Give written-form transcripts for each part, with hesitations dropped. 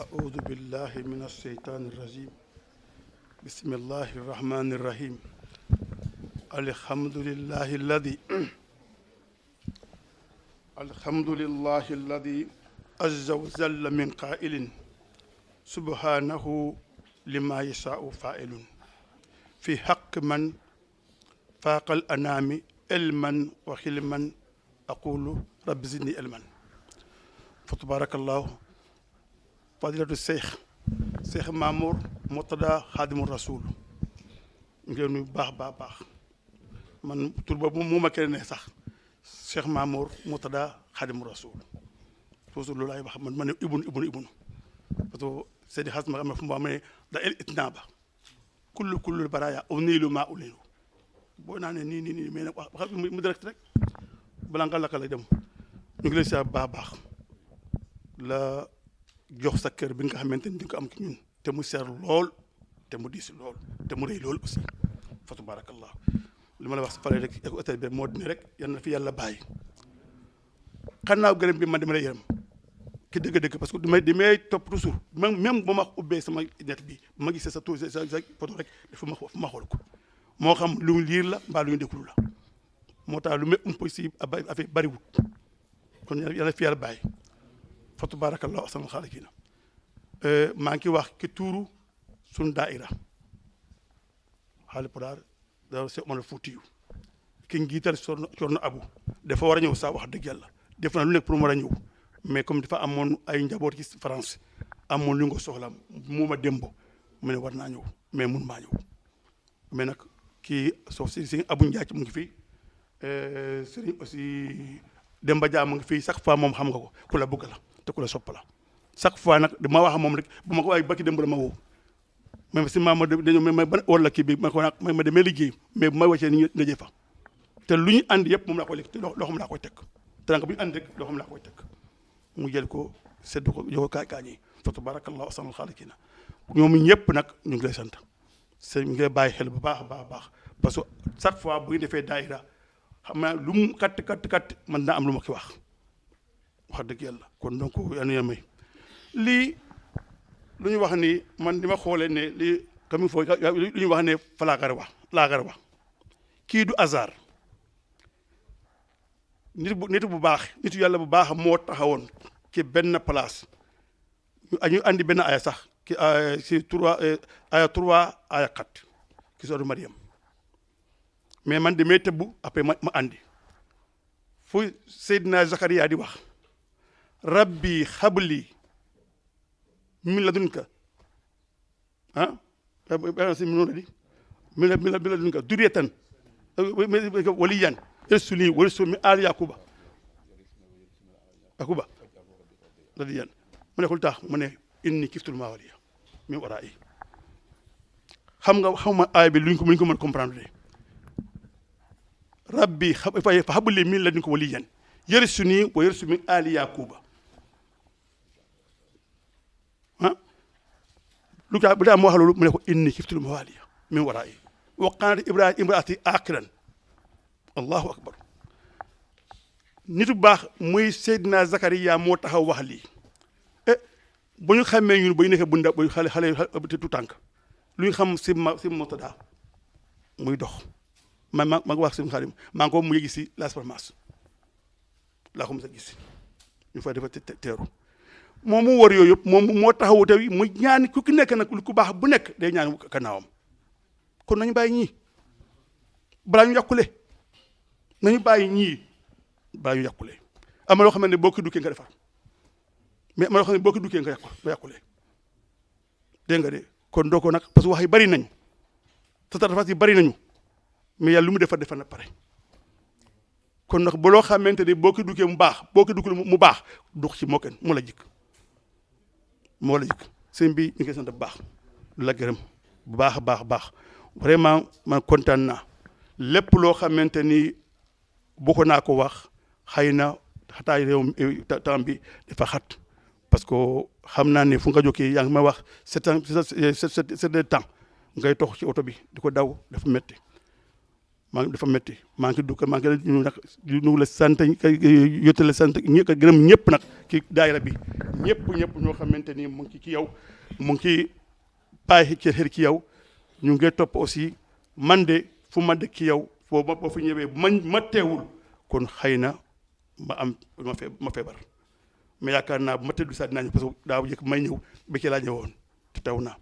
أعوذ بالله من الشيطان الرجيم بسم الله الرحمن الرحيم الحمد لله الذي عز وجل من قائل سبحانه لما يشاء فاعل في حق من فاق الأنام علما وحلما أقول رب زدني علما فتبارك الله fadilatu Cheikh Mamour Mourtada Khadimou Rasoul ngeen nuyu baax man tur boobu mu ma kenn ne sax Cheikh Mamour Mourtada Khadimou Rasoul toujours loolu laay wax man ma ne ibnu parce que Seydi Xas ma xam ne fu mu amee da el itnaaba kullu baraya unilu maa unilu boo naa ne nii mais nag wax mu direct rek balaa nga lakka lay dem ñu ngi lay si baax la jox sa kër bi nga xamante ni di ko am ci ñun te mu seer lool te mu diis lool te mu rëy lool aussi fa tabarakallah li ma la wax si pare rek ak hôtel bi moo dine rek yal na fi yàlla bàyyi xannaaw gërëm bi man dama lay yërëm ki dëgg parce que damay topp toujours même ba ma ubbee sama net bi ma gisee sa tur sa photo rek dafa ma xool ko moo xam lu liir la mbaa lu ñu déglu la moo tax lu may impossible affaire bariwut kon yàlla fi yàlla bàyyi fa tabarakallahu ahsanul xaaliqiina maa ngi wax ki tuuru suñu daaira Haalpulaar da Seex Umar Fuutiyu ki njiital Cerno Abu dafa war a ñëw sax wax dëgg yàlla def na lu nekk pour mu war a ñëw mais comme dafa amoon ay njaboot ci France amoon lu nga soxla mu ma démbo mu ne war naa ñëw mais mun maa ñëw mais nag kii soo si Abu Njaay mu ngi fii sëriñ aussi Demba Dia mu ngi fii chaque fois moom xam nga ko ku la bëgg la te ku la sopp la chaque fois nag dama wax moom rek bu ma ko waaye bakki démb la ma woo même si maama dañoo ma ban wala kii bi ma ko nag ma demee liggéey mais bu may wàccee ni nga jëf fa te lu ñu ànd yëpp moom laa koy lekk te loo xam laa koy teg te nag bu ñu ànd rek loo xam laa koy teg mu jël ko seddu ko jox ko kaañi fa tabarakallahu ahsanul xaaliqiina ñoom ñëpp nag ñu ngi lay sant sëñ mi ngi lay bàyyi xel bu baax parce que chaque fois bu ñu defee daayira xam naa lu mu kat man naa am lu ma ki wax dëgg yàlla kon donc yanu may lii lu ñu wax ni man di ma xoolee ne lii comme il faut lu ñu wax ne fa laagar wax kii du hasard nit bu baax nitu yàlla bu baax moo taxawoon ci benn place ñu andi benn aya sax ki si aya 3 aya 4 ki sooru Mariam mais man damay tëbbu après ma andi fu Seydina Zakaria di wax rabbi xabli min ladunka si mu noonu di min ladunka duriyatan waliyan yarsuni wa yarsu min aali yaquba radiyan mu ne xul tax mu ne inni kiftul mawaliya min wara'i xam ma aay bi luñ ko mën comprendre de rabbi fa habli min ladunka waliyan yarsuni wa yarsu min aali yaquba lu taa bu daa mu wax loolu mu ne ko inni kiftul mawaliya min wara'i wa qaanat imraati aqiran allahu akbar nitu baax muy Seydina Zakaria moo taxaw wax lii bu ñu xamee ñun ba ñu nekkee bu ndaw ba xale tu tànk lu ñu xam si Mourtada muy dox ma ngi wax si Xaadim maa ngi ko mu yëgi si Las Palmas laa ko mos a gis ñu fay dafa teeru moom mu war yooyu yëpp moom moo taxawu te mu ñaan ku nekk nag lu ku baax bu nekk day ñaan kannaawam kon nañu bàyyi ñii balaa ñu yàqule nañu bàyyi ñii balaa ñu yàqule am na loo xam ne boo ko dukkee nga defar mais am na loo xam ne boo ko dukkee nga yàqule dégg nga de kon doo ko nag parce que wax yi bari nañu tatarafas yi bari nañu mais yàlla lu mu defar na pare kon nag ba loo xamante ne boo ko dukkee mu baax boo ko dukkee mu baax dux ci moo kenn moo la jikk sëñ bi ñu ngi sant bu baax lu la gërëm bu baax vraiment man kontaan naa lépp loo xamante ni bokk naa ko wax xëy na xataay réew temps bi dafa xat parce que xam naa ne fu nga jógee yaa ngi may wax c'est de temps ngay tox ci oto bi di ko daw dafa métti maa ngi dafa métti maa ngi dugg maa ngi ñu nag ñu la sant yottale sant ñi ko gërëm ñëpp nag ci daayira bi ñëpp ñoo xamante ni mu ngi ci yow mu ngi bàyyi xel ci yow ñu ngi topp aussi man de fu ma dëkk ci yow foo boo fi ñëwee ma teewul kon xëy na ma feebar mais yaakaar naa bu ma tëddu sax dinaa ñëw parce que daaw jëkk may ñëw ba ci laa ñëwoon te taw naa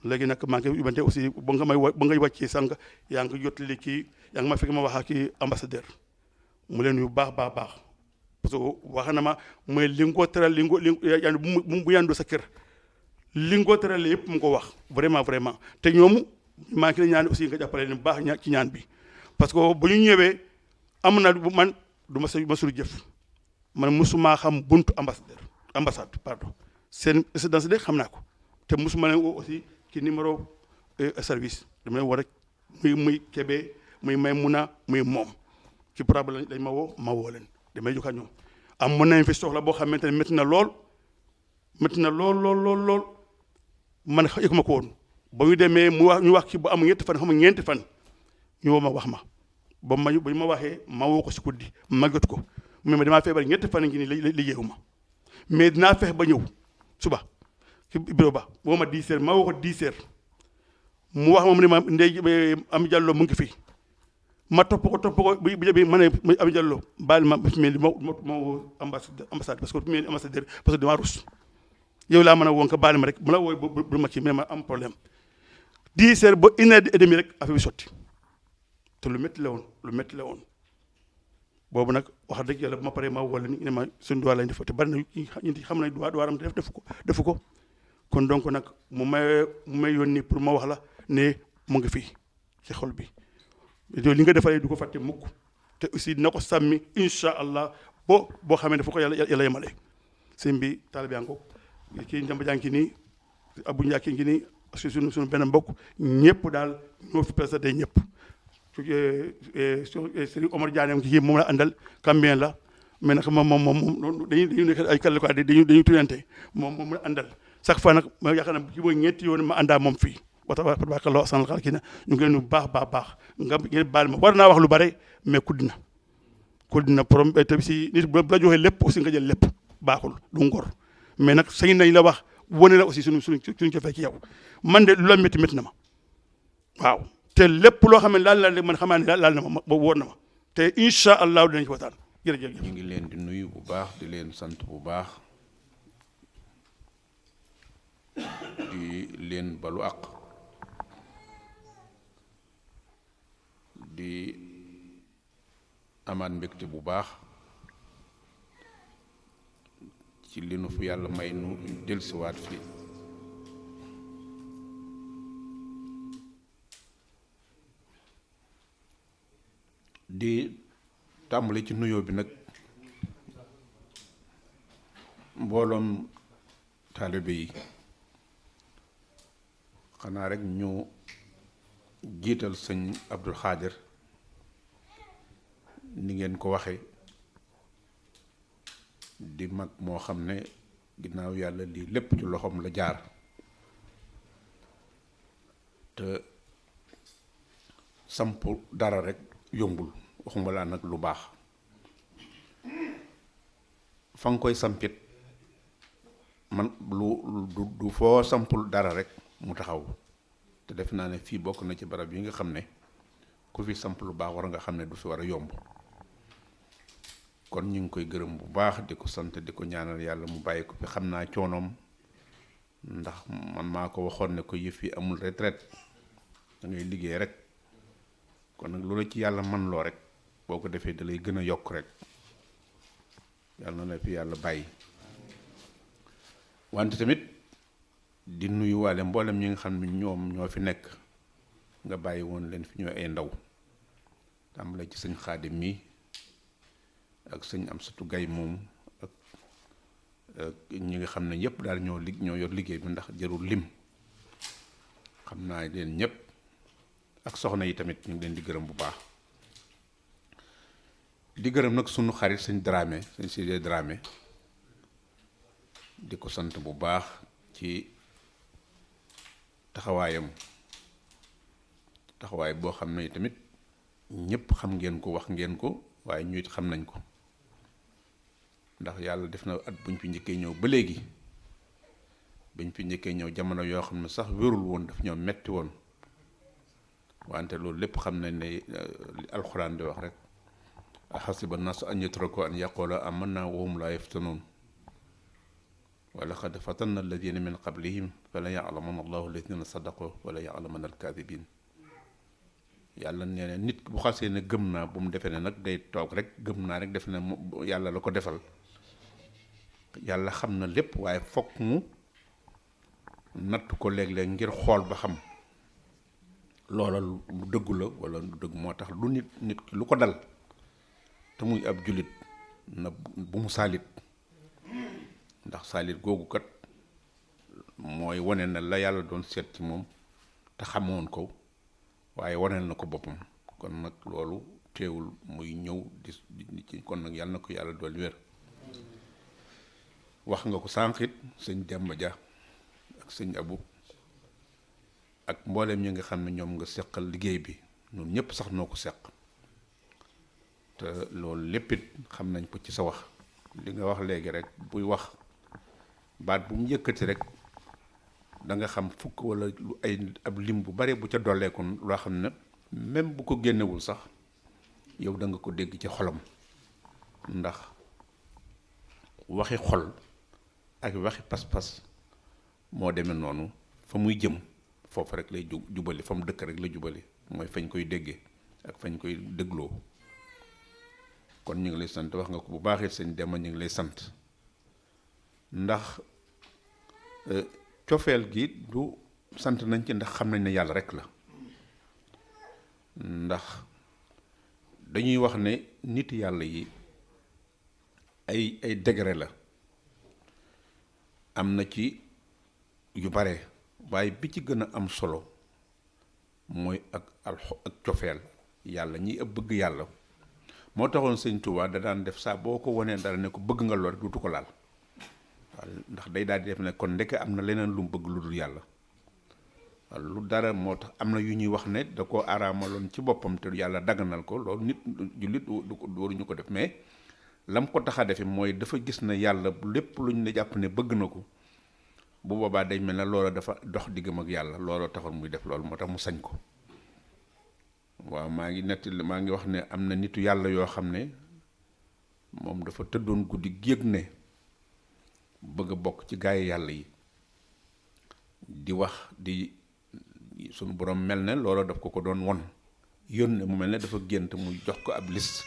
léegi nag maa ngi yóbbante aussi ba ngay wàccee sànq yaa ngi jottali kii yaa ngi ma fekk ma wax ak kii ambassadeur mu leen yu baax parce que wax na ma mooy li nga ko teral bu yandu sa kër li nga ko teral yëpp mu ko wax vraiment te ñoom maa ngi ñaan aussi nga jàppale leen baax ci ñaan bi parce que bu ñu ñëwee am na man du ma sul jëf man musuma xam buntu ambassade pardon seen résidence de xam naa ko te musuma leen woo aussi ci numéro service dama leen war rek muy Kébé muy Maymuna muy moom ci problème dañ ma woo leen damay jox ak ñoom am mën nañ fi soxla boo xamante ne métti na lool man yëg ma ko woon ba ñu demee ñu wax ci bu am ñeenti fan ñu woo ma wax ma ba ñu ma waxee ma woo ko si guddi ma jot ko mais ma damaa feebar ñetti fan ngi nii liggéeyu ma mais dinaa fexe ba ñëw suba ci bureau ba woo ma 10 heures ma woo ko 10 heures mu wax ma ne ma ndey Ami Diallo mu ngi fi ma topp ko bi ma ne Ami Diallo baal ma fi mel ni ma woo ambassade parce que fi mel ni ambassadeur parce que damaa rus yow laa mën a woon ko baal ma rek mu la wooy bu ma ci mais ma am problème 10 heures ba 1h30 rek affaire bi sotti te lu métti la woon boobu nag wax dëgg yàlla bu ma paree ma woo leen ne ma suñu doigt lañ def te bari na ñu xam nañ doitam defu ko kon donc nag mu may yónni pour ma wax la ne mu ngi fii ci xol bi li nga defalee du ko fàtte mukk te aussi dina ko sàmmi incha allah boo xamee ne fu ko yàlla yemale sëñ bi taalibe yaa ngi ko kii Njamba jaa ngi nii Abu Njaaki ngi nii suñu benn mbokk ñëpp daal ñoo fi présenté ñëpp Serigne Omar Diané kii moom la àndal Gambien la mais nag moom dañuy nekk ay kàlla quoi dañuy tuyante moom la àndal chaque fois nag ma yaakaar naa kii mooy ñeenti yoon ma àndaa moom fii wa tabarakallah sanal xaal kii na ñu ngi leen bu baax nga ngeen baal ma war naa wax lu bare mais kuddina problème te si nit bu la joxee lépp aussi nga jël lépp baaxul du ngor mais nag sañ nañ la wax wane la aussi suñu cofee ci yow man de lu la métti na ma waaw te lépp loo xam ne laal man xamaa ne laal na ma wóor na ma te incha allah dinañ ci waxtaan jërëjëf. ñu ngi leen di nuyu bu baax di leen sant bu baax di leen balu àq di amaat mbégte bu baax ci li nu fu yàlla may nu dellusiwaat fii di tàmbali ci nuyoo bi nag mbooloom taalibe yi xanaa rek ñu jiital sëñ Abdul Xaadir ni ngeen ko waxe di mag moo xam ne ginnaaw yàlla lii lépp ci loxoom la jaar te samp dara rek yombul waxuma laa nag lu baax fa nga koy sampit man du foo sampul dara rek mu taxaw te def naa ne fii bokk na ci barab yi nga xam ne ku fi samp lu baax war nga xam ne du fi war a yomb kon ñu ngi koy gërëm bu baax di ko sant di ko ñaanal yàlla mu bàyyi ko fi xam naa coonoom ndax man maa ko waxoon ne ko yëf yi amul retraite da ngay liggéey rek kon nag loolu ci yàlla man loo rek boo ko defee da lay gën a yokk rek yàlla na la fi yàlla bàyyi wante tamit di nuyuwaale mboolem ñi nga xam ne ñoom ñoo fi nekk nga bàyyi woon leen fi ñoo ay ndaw tàmbale ci sëñ Xaadim mi ak sëñ Amsatu Gay moom ak ñi nga xam ne ñëpp daal ñoo yor liggéey bi ndax jarul lim xam naa leen ñëpp ak soxna yi tamit ñu ngi leen di gërëm bu baax di gërëm nag sunu xarit sëñ Dramé sëñ Sidé Dramé di ko sant bu baax ci taxawaay boo xam ne tamit ñëpp xam ngeen ko wax ngeen ko waaye ñu it xam nañ ko ndax yàlla def na at buñ fi njëkkee ñëw ba léegi buñ fi njëkkee ñëw jamono yoo xam ne sax wérul woon daf ñoo metti woon wante loolu lépp xam nañ ne li alxuraan di wax rek ahasiba naasu an yutraku an yaqula amanna wa hum laa yaftanuun wa laqad fatanna alladina min qablihim fala ya'lamanna allahu alladina sadaqu wala ya'lamanna alkaadibin yàlla nee na nit bu xasee ne gëm naa bu mu defee ne nag day toog rek gëm naa rek def ne yàlla la ko defal yàlla xam na lépp waaye fokk mu natt ko léeg-léeg ngir xool ba xam loola lu dëggu la wala lu dëgg moo tax lu nit ki lu ko dal te muy ab jullit na bu mu saalit ndax saalit googu kat mooy wane na la yàlla doon seet ci moom te xamoon ko waaye waneel na ko boppam kon nag loolu teewul muy ñëw di ci kon nag yàlla na ko yàlla dool wér wax nga ko sànqit sëñ Demba Dia ak sëñ Abu ak mboolem ñi nga xam ne ñoom nga seqal liggéey bi ñun ñëpp sax noo ko seq te loolu léppit xam nañ ko ci sa wax li nga wax léegi rek buy wax baat bu mu yëkkati rek da nga xam fukk wala lu ay ab lim bu bare bu ca dolleekoon loo xam ne même bu ko génnewul sax yow da nga ko dégg ci xolam ndax waxi xol ak waxi pas-pas moo demee noonu fa muy jëm foofu rek lay jubali fa mu dëkk rek la jubali mooy fañ koy déggee ak fañ koy dégloo kon ñu ngi lay sant wax nga ko bu baaxee sëñ Demba ñu ngi lay sant ndax cofeel gi du sant nañ ci ndax xam nañ ne yàlla rek la ndax dañuy wax ne nit yàlla yi ay degré la am na ci yu bare waaye bi ci gën a am solo mooy ak cofeel yàlla ñi ëpp bëgg yàlla moo taxoon sëñ Tuubaa da daan def saa boo ko wanee dara ne ko bëgg nga lool rek duutu ko laal waaw ndax day daal di def ne kon ndeke am na leneen lu mu bëgg lu dul yàlla waaw lu dara moo tax am na yu ñuy wax ne da koo araamaloon ci boppam te yàlla daganal ko loolu nit jullit waruñu ko def mais lam ko tax a defe mooy dafa gis na yàlla lépp lu ñu ne jàpp ne bëgg na ko bu boobaa day mel ne loola dafa dox diggam ak yàlla looloo taxoon muy def loolu moo tax mu sañ ko waaw maa ngi wax ne am na nitu yàlla yoo xam ne moom dafa tëddoon guddi géeg ne bëgg a bokk ci gaay yàlla yi di wax di sunu borom mel ne looloo daf ko doon won yónne mu mel ne dafa gént muy jox ko ab liste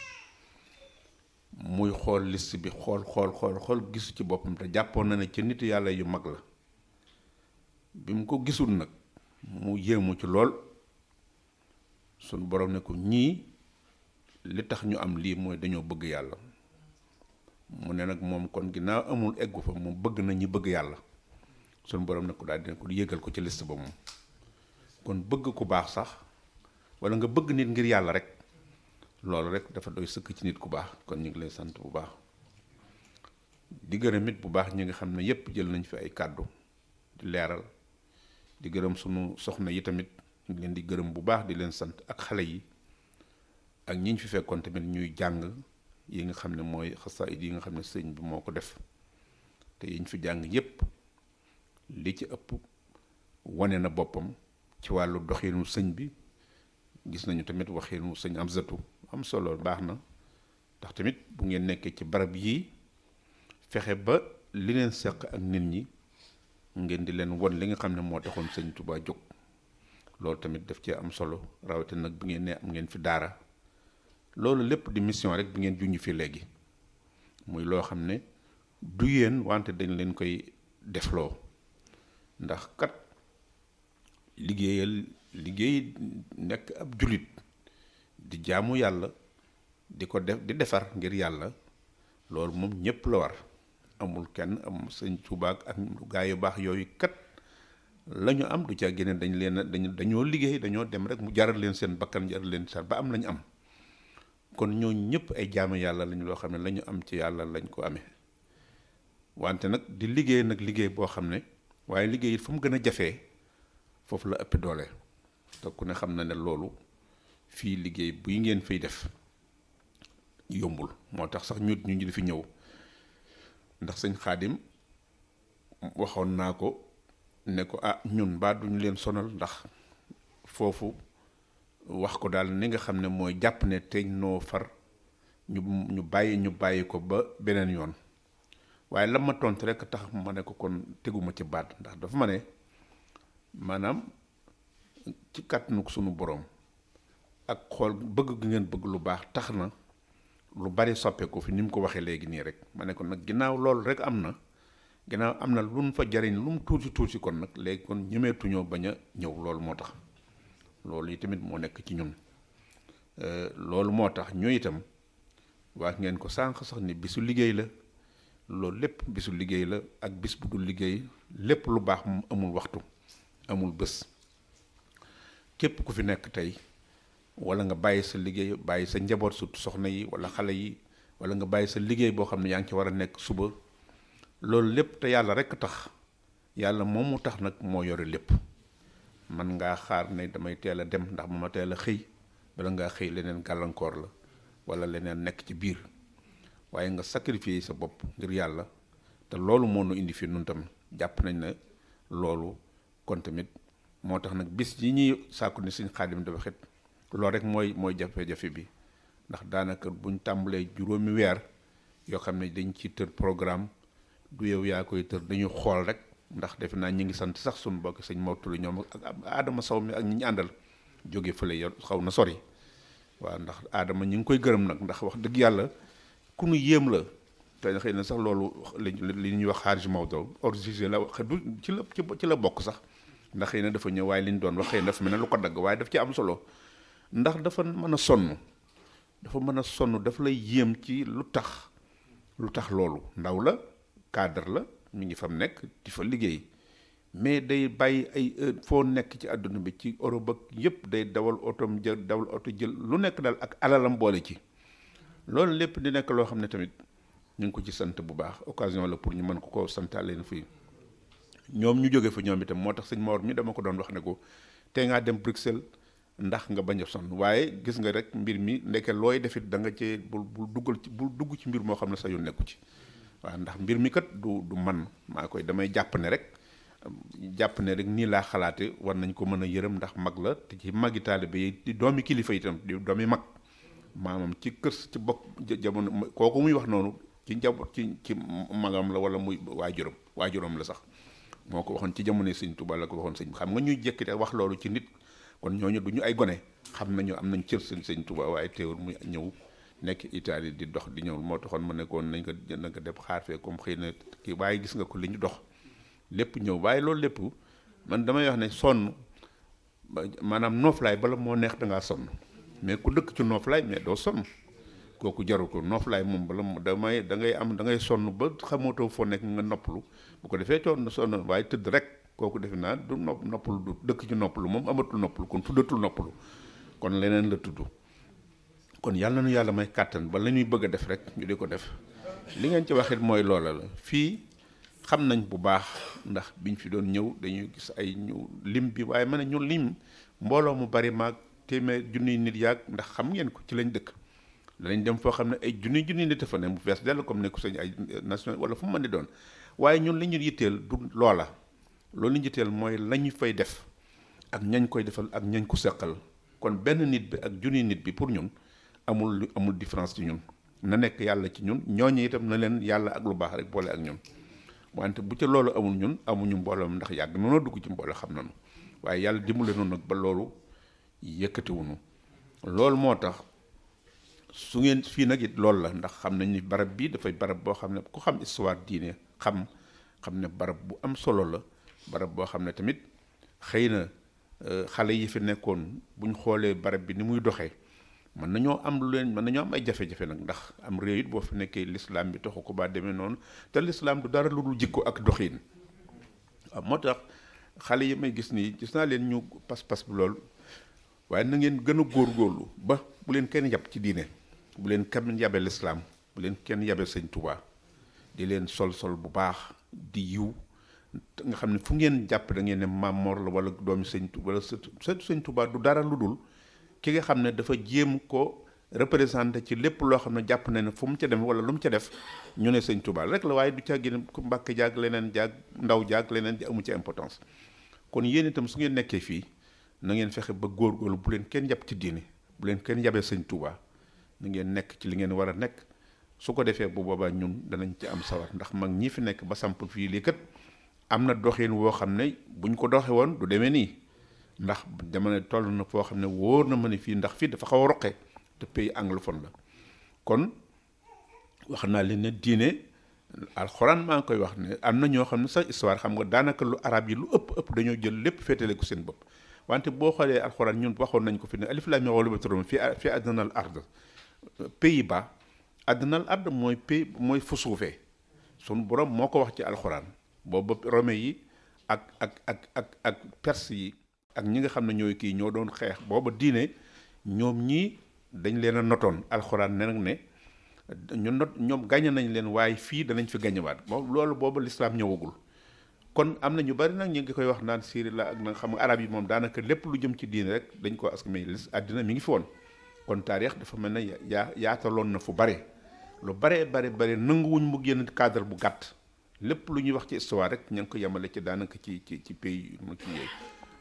muy xool liste bi xool gisu ci boppam te jàppoon na ne ci nitu yàlla yu mag la bi mu ko gisul nag mu yéemu ci lool sunu borom ne ko ñii li tax ñu am lii mooy dañoo bëgg yàlla mu ne nag moom kon ginnaaw amul eggu fa moom bëgg na ñi bëgg yàlla sunu borom ne ko daal dina ko yégal ko ci liste ba moom kon bëgg ku baax sax wala nga bëgg nit ngir yàlla rek loolu rek dafa doy sëkk ci nit ku baax kon ñu ngi lay sant bu baax di gërëm it bu baax ñi nga xam ne yépp jël nañ fi ay kàddu di leeral di gërëm sunu soxna yi tamit ñu ngi leen di gërëm bu baax di leen sant ak xale yi ak ñi ñu fi fekkoon tamit ñuy jàng yi nga xam ne mooy xasaayid yi nga xam ne sëñ bi moo ko def te yi ñu fi jàng yépp li ci ëpp wane na boppam ci wàllu doxinu sëñ bi gis nañu tamit waxinu sëñ Amzatu am solo baax na ndax tamit bu ngeen nekkee ci barab yii fexe ba li leen seq ak nit ñi ngeen di leen won li nga xam ne moo taxoon sëñ Tuubaa jóg loolu tamit daf cee am solo rawatina nag bi ngeen ne am ngeen fi daara loolu lépp di mission rek bi ngeen junj fi léegi muy loo xam ne du yéen wante dañ leen koy defloo ndax kat liggéey nekk ab jullit di jaamu yàlla di ko def di defar ngir yàlla loolu moom ñépp la war amul kenn am sëñ Tuubaa ak gaa yu baax yooyu kat la ñu am du ca génne dañoo liggéey dañoo dem rek mu jaral leen seen bakkan jaral leen seen ba am lañu am kon ñooñu ñëpp ay jaamu yàlla lañu loo xam ne la ñu am ci yàlla lañ ko amee wante nag di liggéey nag liggéey boo xam ne waaye liggéey it fu mu gën a jafee foofu la ëpp doole te ku ne xam na ne loolu fii liggéey buy ngeen fiy def yombul moo tax sax ñu di fi ñëw ndax sëñ Xaadim waxoon naa ko ne ko ñun baa duñu leen sonal ndax foofu wax ko daal ni nga xam ne mooy jàpp ne teñ noo far ñu bàyyi ko ba beneen yoon waaye la ma tontu rek tax ma ne ko kon teguma ci baat ndax dafa ma ne maanaam ci kàttanu sunu borom ak xool bëgg gi ngeen bëgg lu baax tax na lu bari soppeeku fi ni mu ko waxee léegi nii rek ma ne ko nag ginnaaw loolu rek am na lu mu fa jariñ lu mu tuuti kon nag léegi kon ñemeetuñoo bañ a ñëw loolu moo tax loolu yi tamit moo nekk ci ñun loolu moo tax ñu itam wax ngeen ko sànq sax ni bisu liggéey la loolu lépp bisu liggéey la ak bis bu dul liggéey lépp lu baax moom amul waxtu amul bés képp ku fi nekk tey wala nga bàyyi sa liggéey bàyyi sa njaboot surtout soxna yi wala xale yi wala nga bàyyi sa liggéey boo xam ne yaa ngi ci war a nekk suba loolu lépp te yàlla rekk tax yàlla moom mu tax nag moo yore lépp man ngaa xaar ne damay teel a dem ndax ma teel a xëy bala ngaa xëy leneen gàllankoor la wala leneen nekk ci biir waaye nga sacrifier sa bopp ngir yàlla te loolu moo nu indi fi nun tam jàpp nañ ne loolu kon tamit moo tax nag bis yi ñuy sàkku ni Sëñ Xaadim dafa xet loolu rek mooy jafe-jafe bi ndax daanaka buñ tàmbalee juróomi weer yoo xam ne dañ ci tër programme du yow yaa koy tër dañu xool rek ndax defe naa ñi ngi sant sax suñu bokk sëñ Mawtulu ñoom ak Adama Sow mi ak ñi ñu àndal jóge fële yow xaw na sori waaw ndax Adama ñi ngi koy gërëm nag ndax wax dëgg yàlla ku nu yéem la te xëy na sax loolu li ñuy wax xaarij Maodo origine la ci la bokk sax ndax xëy na dafa ñëw waaye li ñu doon wax xëy na dafa mel ne lu ko dagg waaye daf ci am solo ndax dafa mën a sonn dafa lay yéem ci lu tax loolu ndaw la cadre la mi ngi fam nekk di fa liggéey mais day bàyyi ay foo nekk ci àdduna bi ci Europe ak yëpp day dawal otom jël lu nekk daal ak alalam boole ci loolu lépp di nekk loo xam ne tamit ñu ngi ko ci sant bu baax occasion la pour ñu mën ko santaale fii ñoom ñu jóge fa ñoom itam moo tax sëñ Mor mi dama ko doon wax ne ko tey ngaa dem Bruxelles ndax nga bañ a sonn waaye gis nga rek mbir mi ndeke looy defit da nga cee bul dugg ci mbir moo xam ne sa yoon nekku ci waaw ndax mbir mi kat du man maa koy damay jàpp ne rek nii laa xalaate war nañ ko mën a yërëm ndax mag la te ci magi taalibe yi di doomi kilifa itam di doomi mag maamam ci kër ci bokk jamono kooku muy wax noonu ci njaboot ci magam la wala muy waajuram la sax moo ko waxoon ci jamono Sëñ Tuubaa la ko waxoon sëñ xam nga ñuy jékki wax loolu ci nit kon ñooñu du ñu ay gone xam nañu am nañ cër Sëñ Tuubaa waaye teewul muy ñëw nekk Italie di dox di ñëw moo taxoon ma nekkoon nañ ko def xaar fee comme xëy na kii waaye gis nga ko li ñu dox lépp ñëw waaye loolu lépp man damay wax ne sonn maanaam nooflaay bala moo neex da ngaa sonn mais ku dëkk ci nooflaay mais doo sonn kooku jaru ko nooflaay moom bala da ngay sonn ba xamootoo foo nekk nga noppalu bu ko defee sonn waaye tëdd rek kooku defe naa du noppalu du dëkk ci noppalu moom amatul noppalu kon tuddatul noppalu kon leneen la tudd kon yàlla na yàlla may kàttan ba la ñuy bëgg a def rek ñu di ko def li ngeen ci waxit mooy loola la fii xam nañ bu baax ndax biñ fi doon ñëw dañuy gis ay ñu lim bi waaye ma ne ñu lim mbooloo mu bari maag téeméer junniy nit yaag ndax xam ngeen ko ci lañ dëkk danañ dem foo xam ne ay junniy nit a fa ne mu fees dell comme ne ko sëñ ay nation wala fu mu mën di doon waaye ñun li ñu yitteel du loola loolu ñu yitteel mooy la ñu fay def ak ñañ koy defal ak ñañ ko seqal kon benn nit bi ak junniy nit bi pour ñun amul différence ci ñun na nekk yàlla ci ñun ñooñu itam na leen yàlla ak lu baax rek boole ak ñun wante bu ca loolu amul ñun amuñu mbooloom ndax yàgg noonu dugg ci mbooloo xam nañu waaye yàlla dimbale noonu nag ba loolu yëkkatiwuñu loolu moo tax su ngeen fii nag it loolu la ndax xam nañ ni barab bi dafay barab boo xam ne ku xam histoire diine xam ne barab bu am solo la barab boo xam ne tamit xëy na xale yi fi nekkoon buñ xoolee barab bi ni muy doxee mën nañoo am ay jafe-jafe nag ndax am réew it boo fi nekkee l'islam bi taxu ko baa demee noonu te l'islam du dara lu dul jikko ak doxiin waaw moo tax xale yi may gis naa leen ñu pas-pas bu lool waaye na ngeen gën a góorgóorlu ba bu leen kenn yab ci diine bu leen kenn yabe l'islam bu leen kenn yabe Sëñ Tuubaa di leen sol bu baax di yiw nga xam ne fu ngeen jàpp da ngeen ne Maam Mor la wala doomi Sëñ Tuubaa wala sëtu Sëñ Tuubaa du dara lu dul ki nga xam ne dafa jéem ko représenté ci lépp loo xam ne jàpp na ne fu mu ca dem wala lu mu ca def ñu ne sëñ Touba rek la waaye du ca gën ku Mbàkke jaag leneen jaag ndaw jaag leneen amu ci importance. kon yéen itam su ngeen nekkee fii na ngeen fexe ba góorgóorlu bu leen kenn yàpp ci diine bu leen kenn yabee sëñ Touba na ngeen nekk ci li ngeen war a nekk su ko defee bu boobaa ñun danañ ci am sawar ndax mag ñi fi nekk ba samp fii lii kat am na doxin woo xam ne buñ ko doxee woon du demee nii ndax jamono toll na foo xam ne wóor na ma ne fii ndax fii dafa xaw a roqe te pays anglophone la kon wax naa leen ne diine alxuraan maa ngi koy wax ne am na ñoo xam ne sax histoire xam nga daanaka lu arab yi lu ëpp dañoo jël lépp féetale ko seen bopp wante boo xoolee alxuraan ñun waxoon nañ ko fi ne alif laam miim ghaalibatun fii adnal ard Pays-Bas adnal ard mooy pays mooy fu suufee sunu borom moo ko wax ci alxuraan boobu Romain yi ak Perse yi ak ñi nga xam ne ñooy kii ñoo doon xeex booba diine ñoom ñii dañ leen a notoon alxuraan ne nag ne ñu not ñoom gañe nañ leen waaye fii danañ fi gañewaat moom loolu booba lislaam ñëwagul kon am na ñu bari nag ñu ngi koy wax naan Syrie la ak nag xam nga arab yi moom daanaka lépp lu jëm ci diine rek dañ ko ask mais àddina mi ngi fi woon kon taarix dafa mel ne yaataloon na fu bare lu bare nanguwuñ mu génn cadre bu gàtt lépp lu ñuy wax ci histoire rek ña ngi ko yemale ci daanaka ci pays mu ci yooyu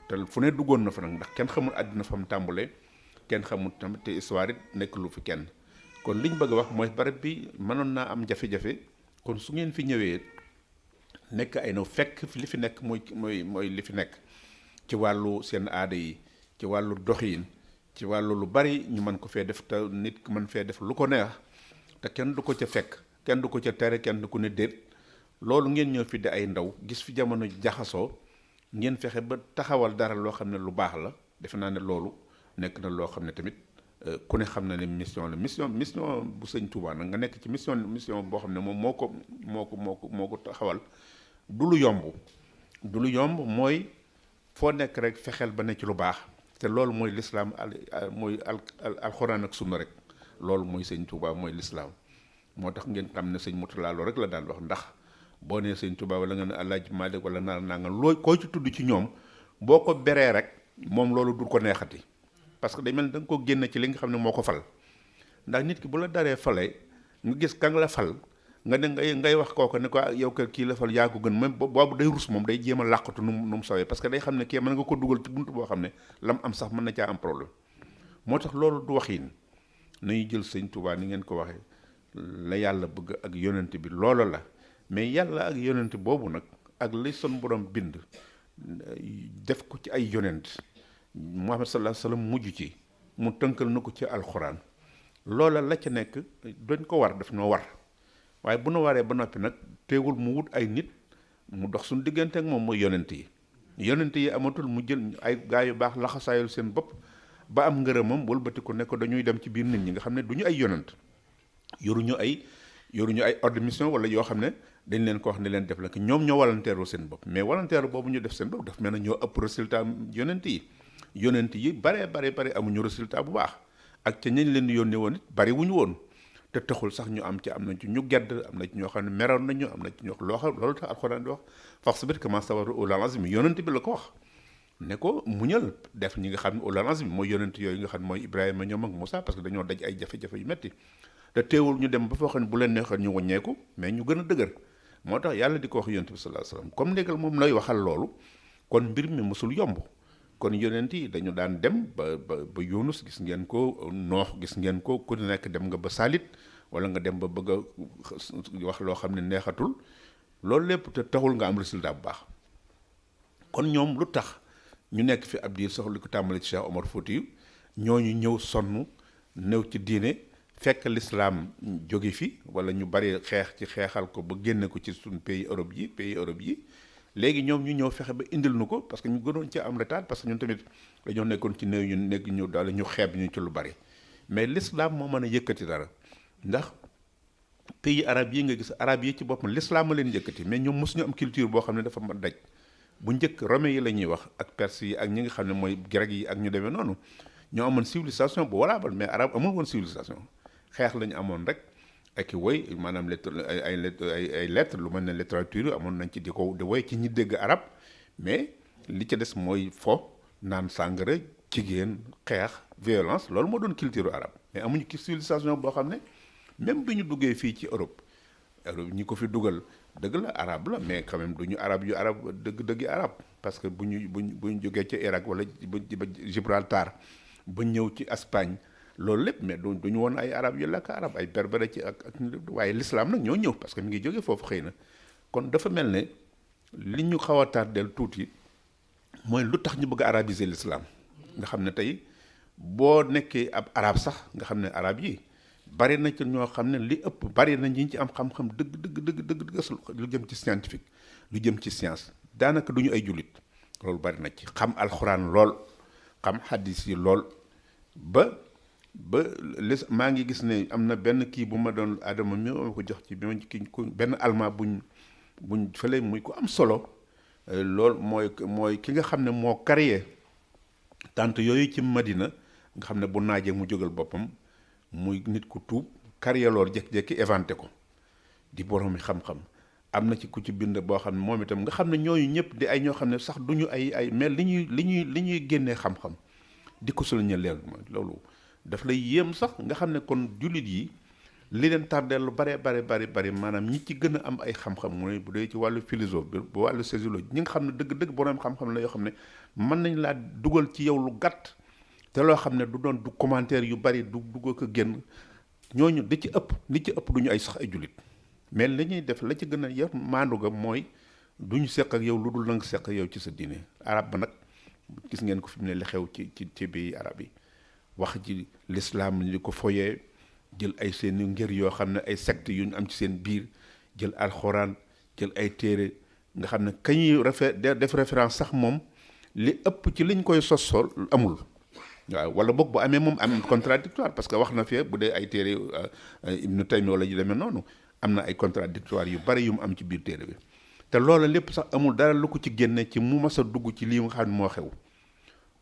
te fu ne duggoon na fa nag ndax kenn xamul àddina fa mu tàmbalee kenn xamul tamit te histoire it nekk lu fi kenn kon liñ bëgg a wax mooy barab bi mënoon naa am jafe-jafe kon su ngeen fi ñëwee nekk ay no fekk li fi nekk mooy li fi nekk ci wàllu seen aada yi ci wàllu doxiin ci wàllu lu bari ñu mën ko fee def te nit ki mën fee def lu ko neex te kenn du ko ca fekk kenn du ko ca tere kenn du ko ne déet loolu ngeen ñëw fi di ay ndaw gis fi jamono jaxasoo ngeen fexe ba taxawal dara loo xam ne lu baax la defe naa ne loolu nekk na loo xam ne tamit ku ne xam na ne mission la mission bu sëñ Touba nag nga nekk ci mission boo xam ne moom moo ko taxawal du lu yomb mooy foo nekk rek fexeel ba ne ci lu baax te loolu mooy lislaam mooy alxuraan ak sunna rek loolu mooy sëñ Touba mooy lislaam moo tax ngeen xam ne sëñ Mourtala loolu rek la daan wax ndax boo nee sëñ Touba wala nga ne Alaaji Maalik wala naa nga loo koo ci tudd ci ñoom boo ko beree rek moom loolu du ko neexati parce que day mel da nga ko génn ci li nga xam ne moo ko fal ndax nit ki bu la daree fale nga gis ka nga la fal nga ne ngay wax kooku ne ko yow kii la fal yaa ko gën même boobu day rus moom day jéem a làqatu nu mu sawee parce que day xam ne kii mën nga ko dugal ci bunt boo xam ne lam am sax mën na caa am problème moo tax loolu du waxiin nañu jël sëñ Touba ni ngeen ko waxee la yàlla bëgg ak yonent bi loolu la mais yàlla ak yonent boobu nag ak li son borom bind def ko ci ay yonent Muhammad sallallahu alayhi wasallam mujj ci mu tënkal na ko ci alxuraan loola la ca nekk dañ ko war daf ñoo war waaye bu nu waree ba noppi nag teewul mu wut ay nit mu dox suñu diggante ak moom mooy yonent yi amatul mu jël ay gaa yu baax laxasaayul seen bopp ba am ngërëmam wëlbatiku ne ko dañuy dem ci biir nit ñi nga xam ne du ñu ay yonent yoruñu ay ordre de mission wala yoo xam ne dañ leen ko wax ne leen def la que ñoom ñoo walanteeru seen bopp mais walanteeru boobu ñu def seen bopp daf mel ne ñoo ëpp résultat yonent yi bare amuñu résultat bu baax ak ca ñañ leen di yónnee woon it bari wuñu woon te taxul sax ñu am nañ ci ñu gedd am na ci ñoo xam ne meroon nañu am na ci ñoo loo xam loolu tax alxuraan di wax fasbir kamaa sabara ulul azmi yonent bi la ko wax ne ko muñal def ñi nga xam ne ulul azmi mooy yonent yooyu nga xam ne mooy Ibrahima ñoom ak Moussa parce que dañoo daj ay jafe-jafe yu metti te teewul ñu dem ba foo xam ne bu leen neexoon ñu wàññeeku mais ñu gën a dëgër moo tax yàlla di ko wax yonent bi sallallahu alayhi wasallam comme ndégal moom lay waxal loolu kon mbir mi mësul yomb kon yonent yi dañu daan dem ba Yunus gis ngeen ko Noox gis ngeen ko ku nekk dem nga ba Salit wala nga dem ba bëgg a wax loo xam ne neexatul loolu lépp te taxul nga am résultat bu baax kon ñoom lu tax ñu nekk fi ab diir soxla ko tàmbali ci Cheikh Omar Foutiyou ñooñu ñëw sonn néew ci diine fekk l'islam jóge fi wala ñu bari xeexal ko ba génne ko ci suñ pays Europe yi léegi ñoom ñu ñëw fexe ba indil nu ko parce que ñu gënoon ci am retard parce que ñun tamit dañoo nekkoon ci néew ñu nekk ñu daal ñu xeeb ñu ci lu bari mais l'islam moo mën a yëkkati dara ndax pays arab yi nga gis arab yi ci boppam l'islam ma leen yëkkati mais ñoom mosuñu am culture boo xam ne dafa ma daj bu njëkk romains yi la ñuy wax ak perse yi ak ñi nga xam ne mooy grec yi ak ñu demee noonu ñoo amoon civilisation bu valable mais arab amul woon civilisation xeex la ñu amoon rek ak i woy maanaam ay lettres lu mel ne littérature amoon nañ ci di woy ci ñi dégg arab mais li ca des mooy fo naan sàngara jigéen xeex violence loolu moo doon culture arabe mais amuñu civilisation boo xam ne même bi ñu duggee fii ci Europe ñi ko fi dugal dëgg la arabe la mais quand même du ñu arabe yu arabe dëgg arabe parce que bu ñu jógee ci Irak wala ba Gibraltar ba ñëw ci Espagne loolu lépp mais du ñu woon ay arabe yu làkk arabe ay berbere ci ak waaye l'islam nag ñoo ñëw parce que mi ngi jógee foofu xëy na kon dafa mel ne li ñu xaw a tardeel tuuti mooy lu tax ñu bëgg a arabiser l'islam nga xam ne tey boo nekkee ab arabe sax nga xam ne arabe yi bari na ci ñoo xam ne li ëpp bari na ñi ci am xam-xam dëgg lu jëm ci scientifique lu jëm ci science daanaka du ñu ay jullit loolu bari na ci xam alxuraan lool xam hadis yi lool ba maa ngi gis ne am na benn kii bu ma doon Adama mi ma ko jox ci bi ma kii benn allemand buñ fële muy ko am solo loolu mooy ki nga xam ne moo créé tant yooyu ci Madina nga xam ne bu naajee mu jógal boppam muy nit ku tuub créé loolu jékki-jékki inventé ko di boroomi xam-xam am na ci ku ci bind boo xam ne moom itam nga xam ne ñooñu ñëpp di ay ñoo xam ne sax duñu ay mais li ñuy génnee xam-xam di ko souligner leen loolu daf lay yéem sax nga xam ne kon jullit yi li leen tardeel lu bari maanaam ñi ci gën a am ay xam-xam mooy bu dee ci wàllu philosophe bi bu wàllu sociologie ñi nga xam ne dëgg boroom xam-xam la yoo xam ne mën nañ laa dugal ci yow lu gàtt te loo xam ne du doon du commentaire yu bari du dugg ko génn ñooñu li ci ëpp du ñu ay sax ay jullit mais li ñuy def la ci gën a yar maandu ga mooy du ñu seq ak yow lu dul la nga seq ak yow ci sa diine arab ba nag gis ngeen ko fi mu ne li xew ci pays arab yi wax ci l'islam ñu ko foyee jël ay seen ngir yoo xam ne ay secte yu ñu am ci seen biir jël alxuraan jël ay téere nga xam ne kañuy def référence sax moom li ëpp ci liñ koy sosol amul waaw wala boog bu amee moom am contradictoire parce que wax na fee bu dee ay téere Ibnu Taymi wala yu demee noonu am na ay contradictoire yu bari yu mu am ci biir téere bi te loola lépp sax amul dara lu ko ci génne ci mu mas a dugg ci lii nga xam ne moo xew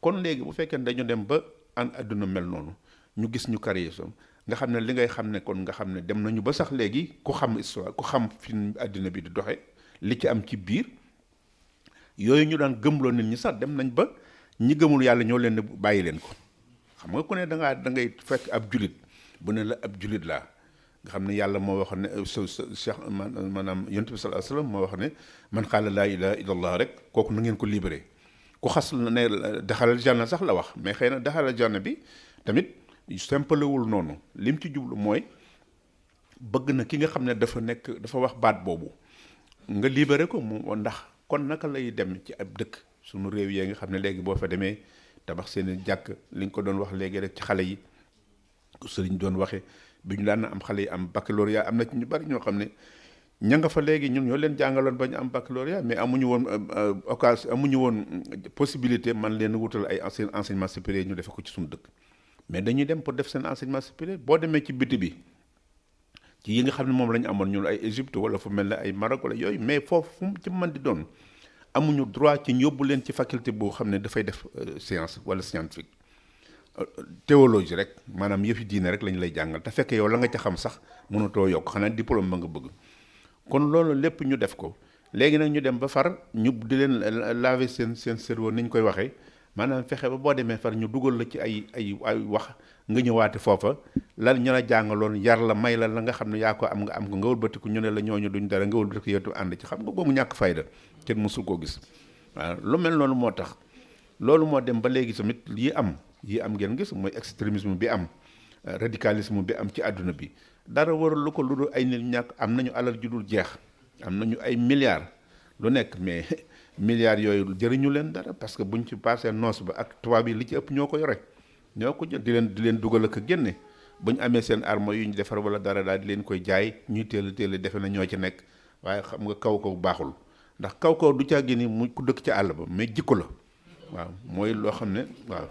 kon léegi bu fekkee ne dañu dem ba àdduna mel noonu ñu gis ñu créé som nga xam ne li ngay xam ne kon nga xam ne dem nañu ba sax léegi ku xam histoire ku xam fi àddina bi di doxe li ci am ci biir yooyu ñu daan gëmloo nit ñi sax dem nañ ba ñi gëmul yàlla ñoo leen bàyyi leen ko xam nga ku ne da ngay fekk ab julit bu ne la ab julit laa nga xam ne yàlla moo wax ne cheikh maanaam yonent bi sallallahu alayhi wasallam moo wax ne man qaala laa ilaha illallah rek kooku na ngeen ko libéré ku xas ne daxalal janna sax la wax mais xëy na daxalal janna bi tamit simplewul noonu lim ci jublu mooy bëgg na ki nga xam ne dafa wax baat boobu nga libéré ko mu ndax kon naka lay dem ci ab dëkk sunu réew yee nga xam ne léegi boo fa demee tabax seen jàkk li nga ko doon wax léegi rek ci xale yi sëriñ doon waxee bi ñu daan am xale yi am baccalauréat am na ci ñu bari ñoo xam ne ña nga fa léegi ñun ñoo leen jàngaloon ba ñu am baccalauréat mais amuñu woon occasion amuñu woon possibilité man leen wutal ay seen enseignement supérieur ñu defe ko ci suñu dëkk mais dañuy dem pour def seen enseignement supérieur boo demee ci biti bi ci yi nga xam ne moom la ñu amoon ñun ay Égypte wala fu mel ne ay Maroc wala yooyu mais foofu fu mu ci mën di doon amuñu droit ci yóbbu leen ci faculté boo xam ne dafay def science wala scientifique théologie rek maanaam yëfi diine rek lañu lay jàngal te fekk yow la nga ca xam sax mënatoo yokk xanaa diplôme ba nga bëgg kon loolu lépp ñu def ko léegi nag ñu dem ba far ñu di leen laver seen cerveau ni ñu koy waxee maanaam fexe ba boo demee far ñu dugal la ci ay wax nga ñëwaate foofa lan ñu la jàngaloon yar la may la nga xam ne yaa ko am nga wëlbatiku ñu ne la ñooñu duñ dara nga wëlbatiku yow ànd ci xam nga googu ñàkk fayda kenn mësul koo gis waaw lu mel noonu moo tax loolu moo dem ba léegi tamit yi am ngeen gis mooy extrémisme bi am radicalisme bi am ci àdduna bi dara waral lu ko lu dul ay nit ñàkk am nañu alal ju dul jeex am nañu ay milliards lu nekk mais milliards yooyu jëriñu leen dara parce que buñ ci passé noos ba ak tubaab yi li ci ëpp ñoo ko yore ñoo ko jël di leen dugal ak génne bu ñu amee seen arme yu ñu defar wala dara daal di leen koy jaay ñuy teel defe na ñoo ci nekk waaye xam nga kaw baaxul ndax kaw du caa génne mu ku dëkk ca àll ba mais jikko la waaw mooy loo xam ne waaw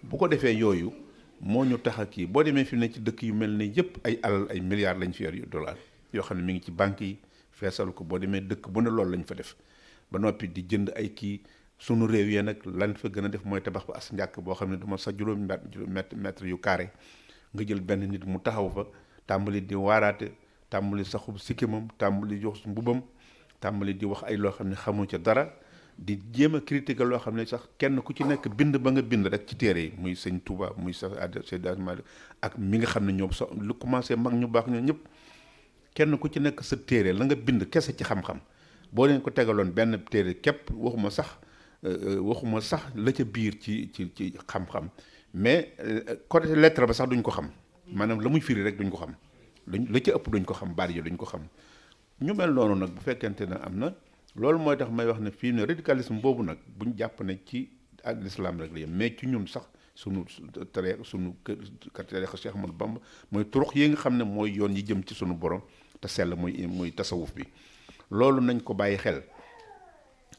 bu ko defee yooyu moo ñu tax a kii boo demee fi ne ci dëkk yu mel ne yëpp ay alal ay milliards lañ fi yor yu dollars yoo xam ne mi ngi ci banques yi feesal ko boo demee dëkk bu ne loolu lañ fa def ba noppi di jënd ay kii sunu réew yi nag lan fa gën a def mooy tabax ba as njàkk boo xam ne du ma sax juróomi mètre yu carré nga jël benn nit mu taxaw fa tàmbali di waaraate tàmbali saxub sikkimam tàmbali jox mbubam tàmbali di wax ay loo xam ne xamu ca dara di jéem a critiquer loo xam ne sax kenn ku ci nekk bind ba nga bind rek ci téere yi muy sëñ Touba muy sax Seydi Hadji Malick ak mi nga xam ne ñoom so lu commencé mag ñu baax ñoo ñëpp kenn ku ci nekk sa téere la nga bind kese ci xam-xam boo leen ko tegaloon benn téere képp waxuma sax la ca biir ci xam-xam mais côté lettre ba sax duñ ko xam maanaam la muy firi rek duñ ko xam la ca ëpp duñ ko xam baat yi duñ ko xam ñu mel noonu nag bu fekkente ne am na loolu mooy tax may wax ne fii ne radicalisme boobu nag buñ jàpp ne ci l'islam rek la yem mais ci ñun sax sunu tariixa Cheikh Ahmadou Bamba mooy turux yi nga xam ne mooy yoon yi jëm ci sunu borom te sell muy tasawuf bi loolu nañ ko bàyyi xel.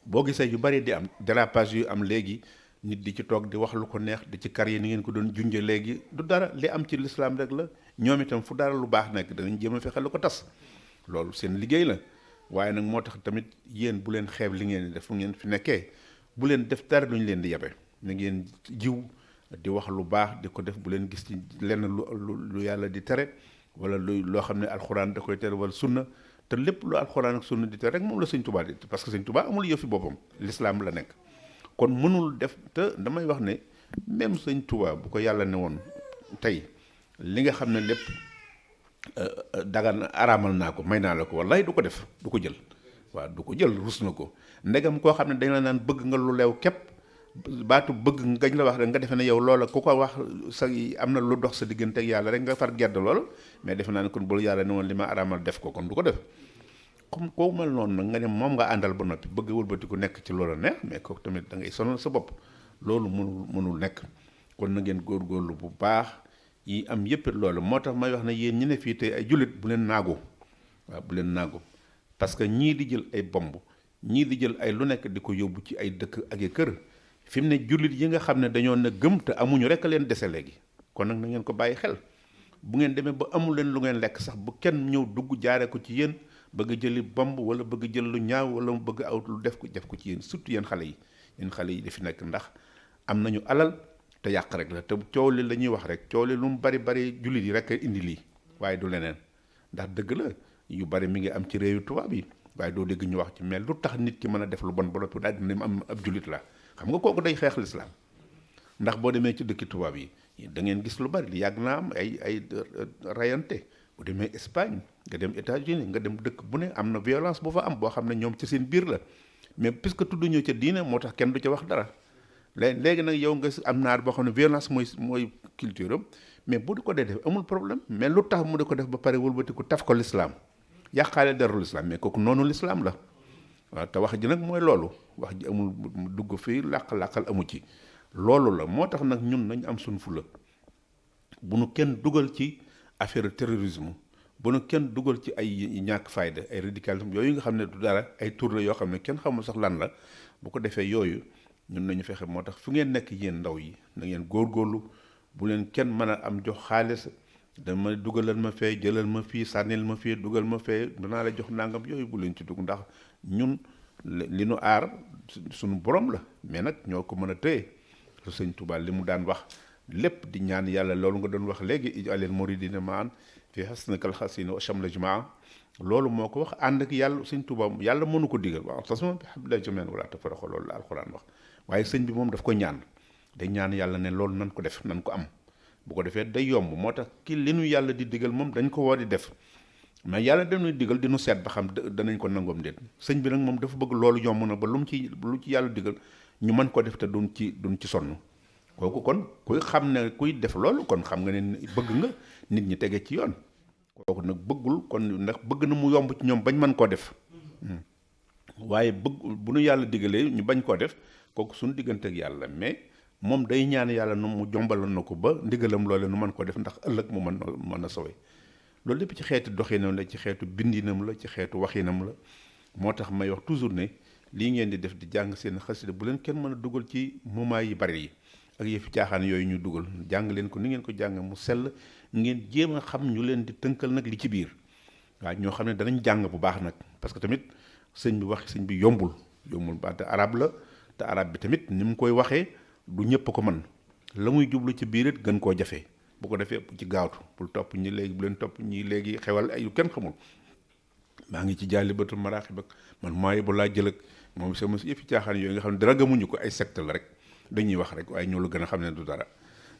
boo gisee yu bari di am dérapage yu am léegi nit di ci toog di wax lu ko neex di ci kar yi ni ngeen ko doon junje léegi du dara li am ci l'islam rek la ñoom itam fu dara lu baax nekk danañ jéem a fexe lu ko tas loolu seen liggéey la waaye nag moo tax tamit yéen bu leen xeeb li ngeen di def fu ngeen fi nekkee bu leen def dara duñ leen di yabe na ngeen jiw di wax lu baax di ko def bu leen gis ci lenn lu yàlla di tere wala loo xam ne alxuraan da koy tere wala sunna te lépp lu alxuraan ak sunna di tere rek moom la sëñ Touba di parce que sëñ Touba amul yëfi boppam l'islam la nekk kon mënul def te damay wax ne même sëñ Touba bu ko yàlla ne woon tey li nga xam ne lépp dagan araamal naa ko may naa la ko wallaay du ko def du ko jël waaw du ko jël rus na ko ndegam koo xam ne dañ la naan bëgg nga lu leew képp baatu bëgg ngañ la wax rek nga defe ne yow loola ku ko wax sa am na lu dox sa diggante ak yàlla rek nga far gedd lool mais defe naa ne kon bul yàlla ne woon li ma araamal def ko kon du ko def comme koo mel noonu nag nga ne moom nga àndal ba noppi bëgg wëlbati ku nekk ci loola neex mais kooku tamit da ngay sonal sa bopp loolu mënul nekk kon na ngeen góorgóorlu bu baax yi am yëpp loolu moo tax may wax ne yéen ñi ne fii tey ay jullit bu leen naagu waaw bu leen naagu parce que ñii di jël ay bomb ñii di jël ay lu nekk di ko yóbbu ci ay dëkk ak i kër fi mu ne jullit yi nga xam ne dañoo na gëm te amuñu rek a leen dese léegi kon nag na ngeen ko bàyyi xel bu ngeen demee ba amul leen lu ngeen lekk sax bu kenn ñëw dugg jaare ko ci yéen bëgg jëli bomb wala bëgg jël lu ñaaw wala mu bëgg aw lu def ko ci yéen surtout yéen xale yi di fi nekk ndax am nañu alal te yàq rek la te coow li la ñuy wax rek coow li lu mu bari jullit yi rek indi lii waaye du leneen ndax dëgg la yu bari mi ngi am ci réewu tubaab yi waaye doo dégg ñu wax ci mais lu tax nit ki mën a def lu bon ba noppi daal dina am ab jullit la xam nga kooku day xeex lislaam ndax boo demee ci dëkki tubaab yi da ngeen gis lu bari li yàgg naa am ay rayante bu demee Espagne nga dem États-Unis nga dem dëkk bu ne am na violence bu fa am boo xam ne ñoom ci seen biir la mais puisque tudd ñoo ca diine moo tax kenn du ca wax dara léegi nag yow nga am naar boo xam ne violence mooy culture am mais bu di ko dee def amul problème mais lu tax mu di ko def ba pare wëlbati ko taf ko lislaam yàqaale deru lislaam mais kooku noonu lislaam la waaw te wax ji nag mooy loolu wax ji amul dugg fii làqal amu ci loolu la moo tax nag ñun nañ am suñ fula bu nu kenn dugal ci affaire terrorisme bu nu kenn dugal ci ay ñàkk fayda ay radicalisme yooyu nga xam ne du dara ay tur la yoo xam ne kenn xamul sax lan la bu ko defee yooyu ñun nañu fexe moo tax fu ngeen nekk yéen ndaw yi na ngeen góorgóorlu bu leen kenn mën a am jox xaalis dama dugalal ma fee jëlal ma fii sànnil ma fii dugal ma fee danaa la jox nangam yooyu bu leen ci dugg ndax ñun li nu aar suñu borom la mais nag ñoo ko mën a téye su sëñ Tuubaa li mu daan wax lépp di ñaan yàlla loolu nga doon wax léegi ij'alil muridina maan fi hasnakal hasini wa shamla jumaa loolu moo ko wax ànd ak yàlla sëñ Tuubaa yàlla mënu ko digal waaw tasma bi hablillahi jamii'an wala tafarraqu loolu la alxuraan wax waaye sëñ bi moom daf ko ñaan day ñaan yàlla ne loolu nan ko def nan ko am bu ko defee day yomb moo tax ki li nu yàlla di digal moom dañ ko war di def mais yàlla dañuy digal di nu seet ba xam danañ ko nangoom déet sëñ bi nag moom dafa bëgg loolu yomb na ba lu ci yàlla digal ñu mën ko def te duñ ci sonn kooku kon kuy xam ne kuy def loolu kon xam nga ne bëgg nga nit ñi tege ci yoon kooku nag bëggul kon ndax bëgg na mu yomb ci ñoom bañ mën koo def waaye bu nu yàlla digalee ñu bañ koo def kooku suñu diggante ak yàlla mais moom day ñaan yàlla nu mu jombaloon na ko ba ndigalam loole nu mën ko def ndax ëllëg mu mën a sowe loolu lépp ci xeetu doxinam la ci xeetu bindinam la ci xeetu waxinam la moo tax may wax toujours ne lii ngeen di def di jàng seen xasida bu leen kenn mën a dugal ci moment yi bari yi ak yëfi caaxaan yooyu ñu dugal jàng leen ko ni ngeen ko jàng mu sell ngeen jéem a xam ñu leen di tënkal nag li ci biir waaw ñoo xam ne danañ jàng bu baax nag parce que tamit sëñ bi yombul ba te arab la te arab bi tamit ni mu koy waxee du ñëpp ko mën la muy jublu ci biir it gën koo jafe bu ko defee ci gaawtu bul topp ñi léegi bu leen topp ñi léegi xewal ay yu kenn xamul maa ngi ci Jaalibatul Maraaxib ak man mooy bu laa jël ak moom sama yëfi caaxaan yooyu nga xam ne dara gëmuñu ko ay secte la rek dañuy wax rek waaye ñoo la gën a xam ne du dara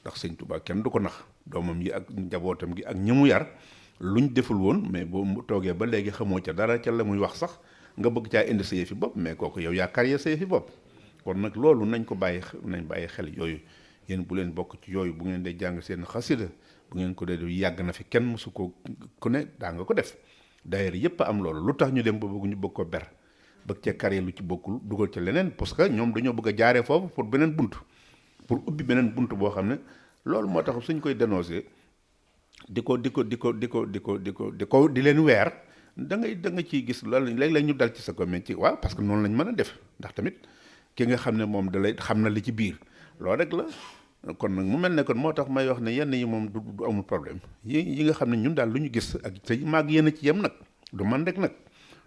ndax sëñ Touba kenn du ko nax doomam yi ak njabootam gi ak ñi mu yar luñ deful woon mais boo mu toogee ba léegi xamoo ca dara ca la muy wax sax nga bëgg caa indi sa yëfi bopp mais kooku yow yaa carrière sa yëfi bopp kon nag loolu nañ bàyyi xel yooyu yéen bu leen bokk ci yooyu bu ngeen dee jàng seen xasida bu ngeen ko dee yàgg na fi kenn mësu ko ku ne daa nga ko def d'ailleurs yëpp am loolu lu tax ñu dem ba bëgg ñu bëgg ko ber bëgg ca carrière lu ci bokkul dugal ca leneen parce que ñoom dañoo bëgg a jaaree foofu pour beneen bunt pour ubbi beneen bunt boo xam ne loolu moo tax suñ koy dénoncer di leen weer da nga ciy gis loolu léeg-léeg ñu dal ci sa commune ci waaw parce que noonu lañ mën a def ndax tamit ki nga xam ne moom da lay xam na li ci biir loolu rek la kon nag mu mel ne kon moo tax may wax ne yenn yi moom du amul problème yi nga xam ne ñun daal lu ñu gis ak te maag yéen a ci yem nag du man rek nag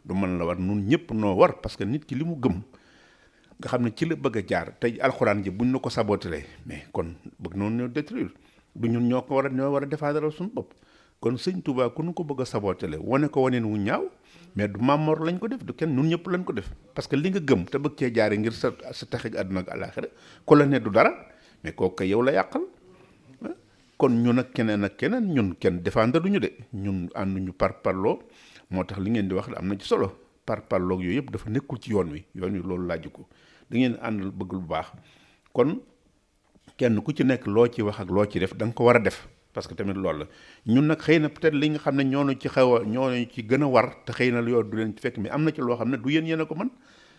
du man la war nun ñëpp noo war parce que nit ki li mu gëm nga xam ne ci la bëgg a jaar tey alxuraan ji buñ na ko sabotelee mais kon bëgg noonu ñoo détruire du ñun ñoo war a défendre suñu bopp kon sëñ Touba ku nu ko bëgg a sabotelee wane ko waneen wu ñaaw mais du Mamor lañ ko def du kenn nun ñëpp lañ ko def parce que li nga gëm te bëgg cee jaare ngir sa taxig àdduna ak àllaaxira ko la ne du dara mais kooku kay yow la yàqal kon ñun ak keneen ñun kenn défendre duñu de ñun ànduñu parloo moo tax li ngeen di wax am na ci solo parloog yooyu yëpp dafa nekkul ci yoon wi loolu laaju ko da ngeen àndal bëgg lu baax kon kenn ku ci nekk loo ci wax ak loo ci def da nga ko war a def parce que tamit loolu la ñun nag xëy na peut-être li nga xam ne ñoo ci gën a war te xëy na yow du leen ci fekk mais am na ci loo xam ne du yéen a ko mën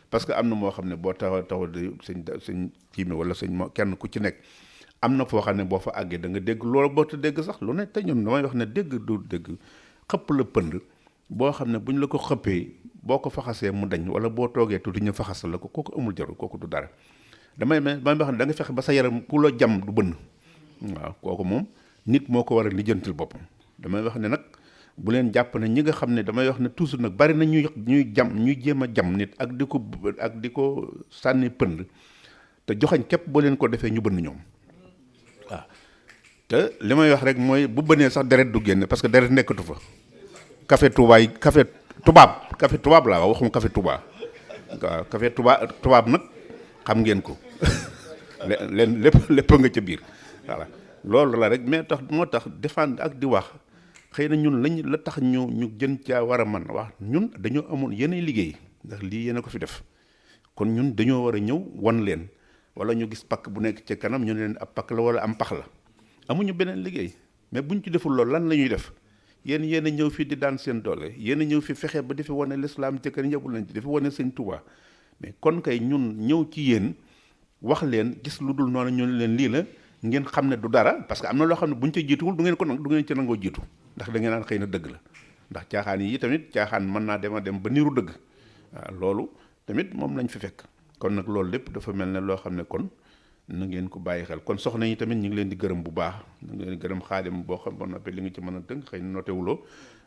parce que am na moo xam ne boo taxaw di sëñ tiime wala kenn ku ci nekk am na foo xam ne boo fa àggee da nga dégg loolu boo te dégg sax lu ne te ñun damay wax ne dégg du dégg xëpp la pënd boo xam ne buñ la ko xëppee boo ko faxasee mu dañ wala boo toogee tuuti ñu faxasal la ko kooku amul jarul kooku du dara damay wax ne da nga fexe ba sa yaram ku la jam du bënn waaw kooku moom nit moo ko war a lijjantil boppam damay wax ne nag bu leen jàpp ne ñi nga xam ne damay wax ne toujours nag bari na ñuy jéem a jam nit ak di ko sànni pënd te joxañ képp boo leen ko defee ñu bënn ñoom waaw te li may wax rek mooy bu bënee sax deret du génn parce que deret nekkatu fa café tubaab laa wax waxuma café Touba waaw café tubaab nag xam ngeen ko leen lépp nga ca biir voilà loolu la rek mais moo tax défendre ak di wax xëy na ñun la tax ñu gën caa war a man wax ñun dañoo amoon yeneen liggéey ndax lii yéen a ko fi def kon ñun dañoo war a ñëw wan leen wala ñu gis pakk bu nekk ca kanam ñu ne leen ab pakk la wala am pax la amuñu beneen liggéey mais buñ ci deful loolu lan la ñuy def yéen a ñëw fii di daan seen doole yéen a ñëw fi fexe ba di fi wane l'islam ca kër yëbul nañ ci di fi wane sëñ Touba mais kon kay ñun ñëw ci yéen wax leen gis lu dul noonu ñu leen lii la ngeen xam ne du dara parce que am na loo xam ne buñ ca jiituwul du ngeen ci nangoo jiitu ndax da ngeen naan xëy na dëgg la ndax caaxaan yi tamit caaxaan mën naa dem ba niru dëgg waaw loolu tamit moom lañ fi fekk kon nag loolu lépp dafa mel ne loo xam ne kon na ngeen ko bàyyi xel kon soxna yi tamit ñu ngi leen di gërëm bu baax ñu ngi leen di gërëm Xaadim boo xam ba noppi li nga ci mën a tënk xëy na notewuloo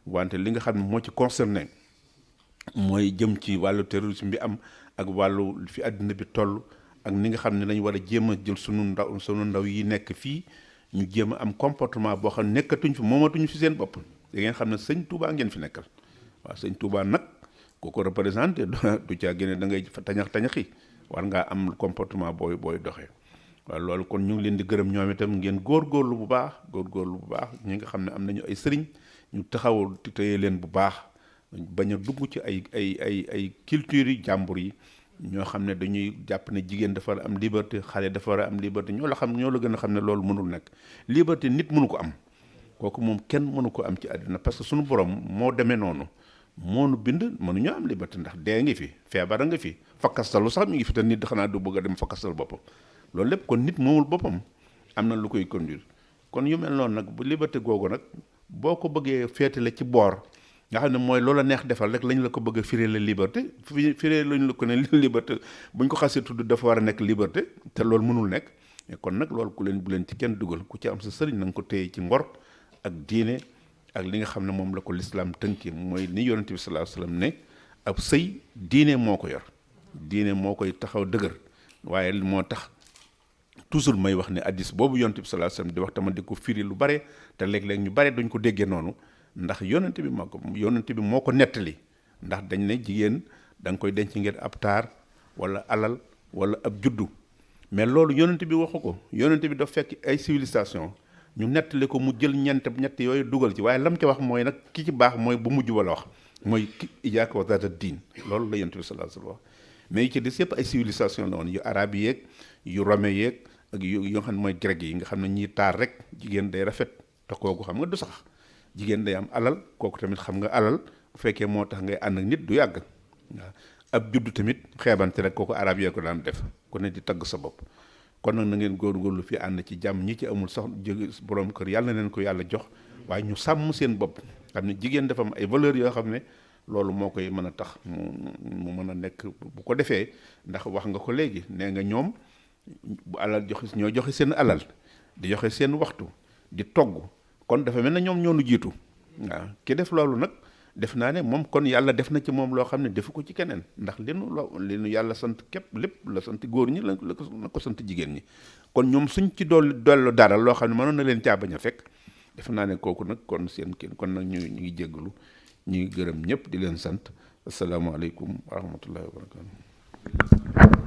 wante li nga xam ne moo ci concerné mooy jëm ci wàllu terrorisme bi am ak wàllu fi àddina bi toll ak ni nga xam ne lañ war a jéem a jël sunu ndaw yi nekk fii ñu jéem a am comportement boo xam ne nekkatuñ fi moomatuñu fi seen bopp da ngeen xam ne sëñ Touba ngeen fi nekkal waaw sëñ Touba nag koo ko représenté du caa génne da ngay tañaxi war ngaa am comportement booy doxee waaw loolu kon ñu ngi leen di gërëm ñoom itam ngeen góorgóorlu bu baax ñi nga xam ne am nañu ay sëriñ ñu taxaw téye leen bu baax bañ a dugg ci ay culture yi jàmbur yi ñoo xam ne dañuy jàpp ne jigéen dafa war a am liberté xale dafa war a am liberté ñoo la gën a xam ne loolu mënul nekk liberté nit mënu ko am kooku moom kenn mënu ko am ci àddina parce que suñu borom moo demee noonu moo nu bind mënuñoo am liberté ndax dee ngi fi feebar a nga fi fakkastalu sax mi ngi fi te nit xanaa du bëgg a dem fakkastal boppam loolu lépp kon nit moomul boppam am na lu koy conduire kon yu mel noonu nag bu liberté googu nag boo ko bëggee féetale ci boor nga xam ne mooy loola neex defal rek lañ la ko bëgg a firee la liberté firee lañ la ko ne liberté buñ ko xasee tudd dafa war a nekk liberté te loolu mënul nekk kon nag loolu bu leen ci kenn dugal ku ci am sa sëriñ na nga ko téye ci ngor ak diine ak li nga xam ne moom la ko lislaam tënkee mooy ni yonente bi sallallahu alayhi wasallam ne ab sëy diine moo ko yor diine moo koy taxaw dëgër waaye moo tax toujours may wax ne addis boobu yonente bi sallallahu alayhi wasallam di wax tama di ko firi lu bare te léeg-léeg ñu bare duñ ko déggee noonu ndax yonente bi moo ko nettali ndax dañ ne jigéen da nga koy denc ngir ab taar wala alal wala ab juddu mais loolu yonent bi waxu ko yonent bi daf fekk ay civilisation ñu nettali ko mu jël ñett yooyu dugal ci waaye lam ci wax mooy nag ki ci baax mooy bu mujj wala wax mooy iyaaka wa zaata diin loolu la yonent bi sallallahu alayhi wa sallam mais yi ci des yëpp ay civilisation la woon yu arabe yeeg yu rome yeeg ak yu nga xam ne mooy grec yi nga xam ne ñii taar rek jigéen day rafet te kooku xam nga du sax jigéen day am alal kooku tamit xam nga alal bu fekkee moo tax ngay ànd ak nit du yàgg waaw ab juddu tamit xeebante rek kooku arab yee ko daan def ku ne di tagg sa bopp kon nag na ngeen góorgóorlu fi ànd ci jàmm ñi ci amul sax jóge borom kër yàlla na leen ko yàlla jox waaye ñu sàmm seen bopp xam ne jigéen dafa am ay valeurs yoo xam ne loolu moo koy mën a tax mu mën a nekk bu ko defee ndax wax nga ko léegi nee nga ñoom bu alal joxe ñoo joxe seen alal di joxe seen waxtu di togg kon dafa mel na ñoom ñoo nu jiitu waaw ki def loolu nag def naa ne moom kon yàlla def na ci moom loo xam ne defu ko ci keneen ndax li nu yàlla sant képp lépp la sant góor ñi la ko sant jigéen ñi kon ñoom suñ ci dollu dara loo xam ne mënoon na leen caa bañ a fekk def naa ne kooku nag kon seen kenn kon nag ñu ngi jéggalu ñu ngi gërëm ñëpp di leen sant asalaamaaleykum wa rahmatullahi wa barakatu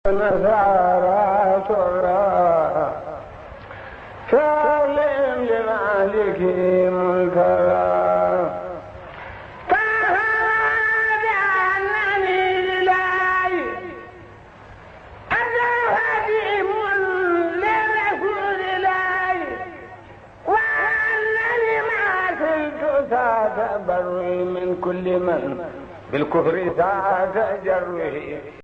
نزارات سلم لمالك ملكا فهذا أنني لله أنا خديم لرسول الله وأنني ما زلت ذات بروي من كل من بالكفر ذات جروي